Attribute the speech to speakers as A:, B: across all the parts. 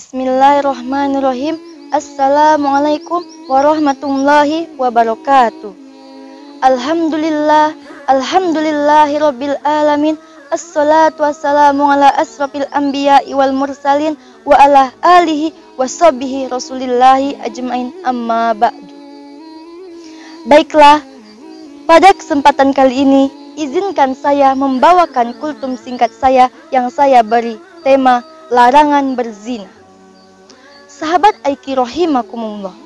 A: Bismillahirrahmanirrahim. Assalamualaikum warahmatullahi wabarakatuh. Alhamdulillahirabbil alamin. Assalatu wassalamu ala asrafil anbiya'i wal mursalin wa ala alihi washabihi rasulillahi ajmain, amma ba'du. Baiklah, pada kesempatan kali ini izinkan saya membawakan kultum singkat saya yang saya beri tema larangan berzina. Sahabat Aiki rahimakumullah,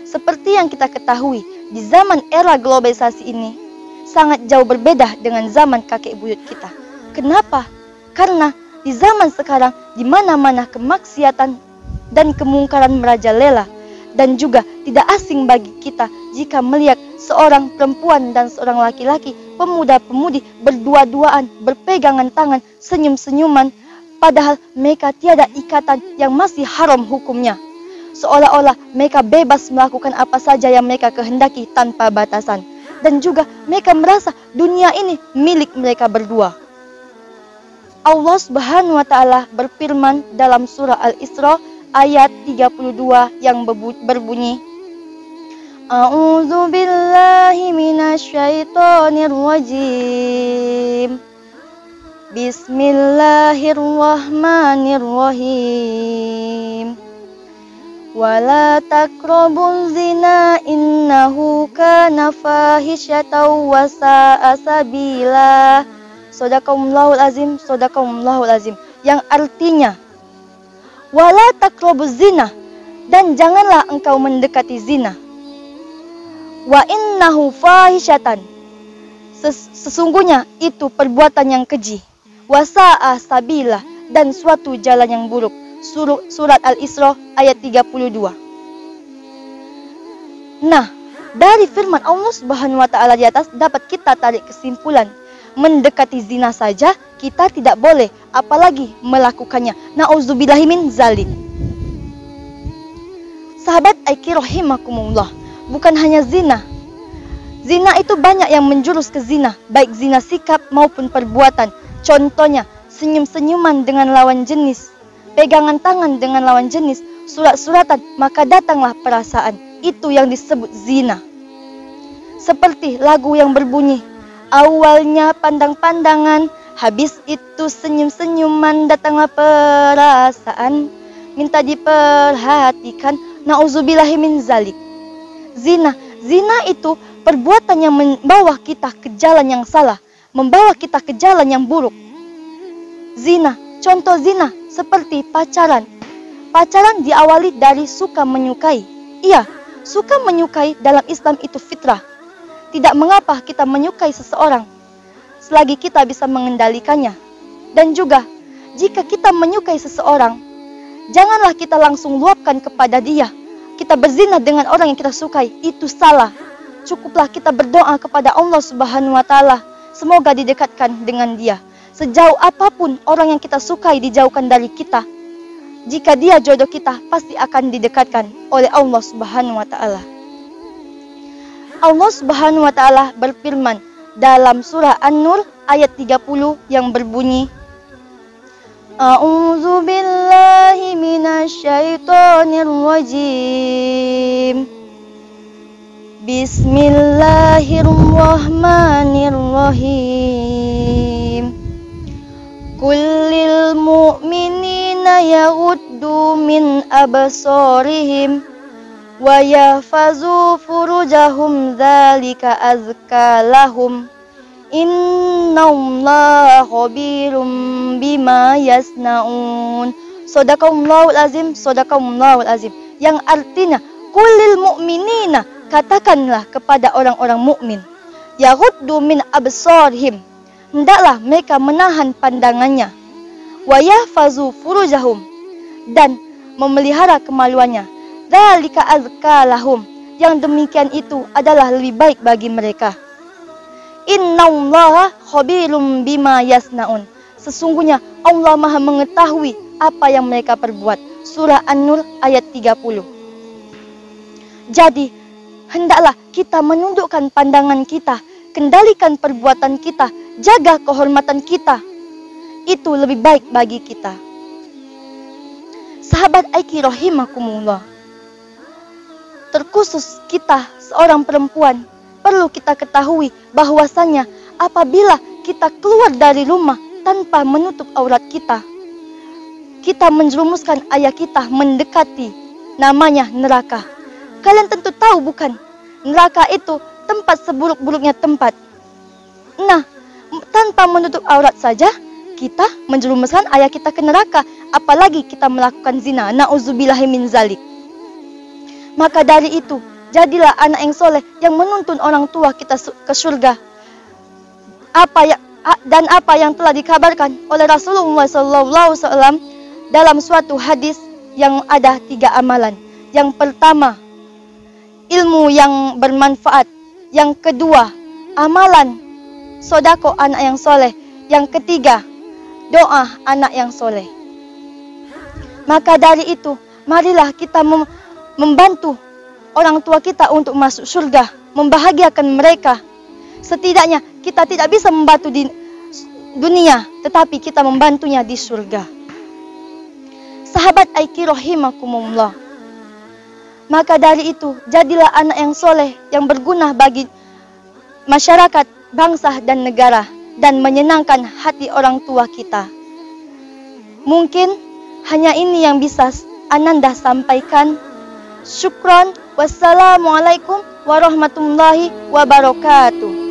A: seperti yang kita ketahui, di zaman era globalisasi ini sangat jauh berbeda dengan zaman kakek buyut kita. Kenapa? Karena di zaman sekarang di mana-mana kemaksiatan dan kemungkaran merajalela, dan juga tidak asing bagi kita jika melihat seorang perempuan dan seorang laki-laki, pemuda-pemudi berdua-duaan, berpegangan tangan, senyum-senyuman, padahal mereka tiada ikatan yang masih haram hukumnya. Seolah-olah mereka bebas melakukan apa saja yang mereka kehendaki tanpa batasan. Dan juga mereka merasa dunia ini milik mereka berdua. Allah Subhanahu wa ta'ala berfirman dalam surah Al-Isra ayat 32 yang berbunyi, A'udzu billahi minasyaitonir rajim. Bismillahirrahmanirrahim. Wala taqrabuz zina innahu kana fahisyatan wa sa'a sabila. Shadaqallahul azim, shadaqallahul azim. Yang artinya, wala taqrabuz zina, dan janganlah engkau mendekati zina. Wa innahu fahisyatan, sesungguhnya itu perbuatan yang keji. Wa sa'a sabila, dan suatu jalan yang buruk. Surat Al-Isra ayat 32. Nah, dari firman Allah Subhanahu wa ta'ala di atas dapat kita tarik kesimpulan, mendekati zina saja kita tidak boleh, apalagi melakukannya. Na'udzubillahi min zalik. Sahabat Aiki rahimakumullah, bukan hanya zina. Zina itu banyak yang menjurus ke zina, baik zina sikap maupun perbuatan. Contohnya, senyum-senyuman dengan lawan jenis, pegangan tangan dengan lawan jenis, surat-suratan, maka datanglah perasaan. Itu yang disebut zina. Seperti lagu yang berbunyi, awalnya pandang-pandangan, habis itu senyum-senyuman, datanglah perasaan, minta diperhatikan. Na'udzubillahi min zalik. Zina itu perbuatan yang membawa kita ke jalan yang salah, membawa kita ke jalan yang buruk. Zina, contoh zina seperti pacaran. Pacaran diawali dari suka menyukai. Iya, suka menyukai dalam Islam itu fitrah. Tidak mengapa kita menyukai seseorang selagi kita bisa mengendalikannya. Dan juga, jika kita menyukai seseorang, janganlah kita langsung luapkan kepada dia. Kita berzina dengan orang yang kita sukai, itu salah. Cukuplah kita berdoa kepada Allah Subhanahu wa ta'ala, semoga didekatkan dengan dia. Sejauh apapun orang yang kita sukai dijauhkan dari kita, jika dia jodoh kita, pasti akan didekatkan oleh Allah Subhanahu wa ta'ala. Allah Subhanahu wa ta'ala berfirman dalam surah An-Nur ayat 30 yang berbunyi, A'udzu billahi minasyaitonir rajim. Bismillahirrahmanirrahim. Kullil mu'minina yaghuddu min absarihim wa yahfazu furujahum dzalika azka lahum. Innallaha khabirum bima yasnaun. Shadaqallahul azim, shadaqallahul azim. Yang artinya, kullil mu'minina, katakanlah kepada orang-orang mukmin, yaghuddu min absarihim, hendaklah mereka menahan pandangannya, wa yahfazu furujahum, dan memelihara kemaluannya, dzalika azka lahum, yang demikian itu adalah lebih baik bagi mereka. Innallaha khabirum bima yasnaun, sesungguhnya Allah Maha mengetahui apa yang mereka perbuat. Surah An-Nur ayat 30. Jadi, hendaklah kita menundukkan pandangan kita, kendalikan perbuatan kita, jaga kehormatan kita. Itu lebih baik bagi kita. Sahabat Sahabat Aiki rahimakumullah. Terkhusus kita seorang perempuan, perlu kita ketahui bahwasannya apabila kita keluar dari rumah tanpa menutup aurat kita, kita menjerumuskan ayah kita mendekati namanya neraka. Kalian tentu tahu bukan? Neraka itu tempat seburuk-buruknya tempat. Nah, tanpa menutup aurat saja kita menjerumuskan ayah kita ke neraka, apalagi kita melakukan zina. Na'udzubillahi min zalik. Maka dari itu, jadilah anak yang soleh yang menuntun orang tua kita ke surga. Apa yang telah dikabarkan oleh Rasulullah SAW dalam suatu hadis yang ada 3 amalan. Yang pertama, ilmu yang bermanfaat. Yang kedua, amalan sodako anak yang soleh. Yang ketiga, doa anak yang soleh. Maka dari itu, marilah kita membantu orang tua kita untuk masuk surga, membahagiakan mereka. Setidaknya kita tidak bisa membantu di dunia, tetapi kita membantunya di surga. Sahabat Aiki rahimakumullah. Maka dari itu, jadilah anak yang soleh, yang berguna bagi masyarakat, bangsa dan negara, dan menyenangkan hati orang tua kita. Mungkin hanya ini yang bisa Ananda sampaikan. Syukron. Wassalamualaikum warahmatullahi wabarakatuh.